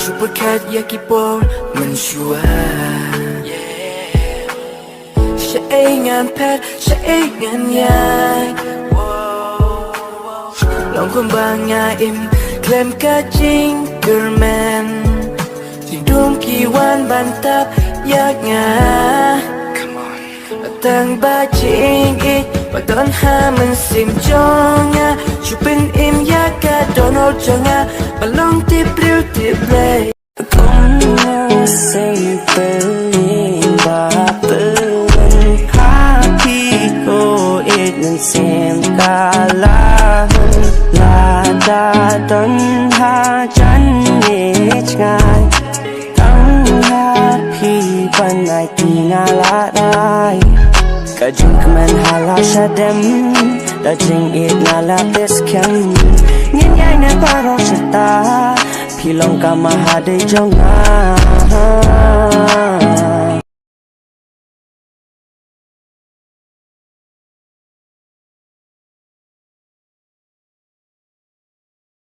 Supercat yaki ball มันชัวใช้งานแพทย์ใช้งานยาลองความบางงาอิ่มเคลมก็จริงกระแมนที่ดวงกี่วันบันทับยากงาตั้งบ้าจริงอีกว่าตอนหามันสิมจองงาชูเป็นอิ่มยากกะโดนเอาจงาบาลองที่ปลิวที่เบลย์Como sempre bapen hati ko itnan sim kalahan lada don ha chan nich ngai tang happy panai tingalai kajung keman hala shadem dajing it nala piskan nyen yai na paro shitaพี่ลองกำมาหาได้เจ้างา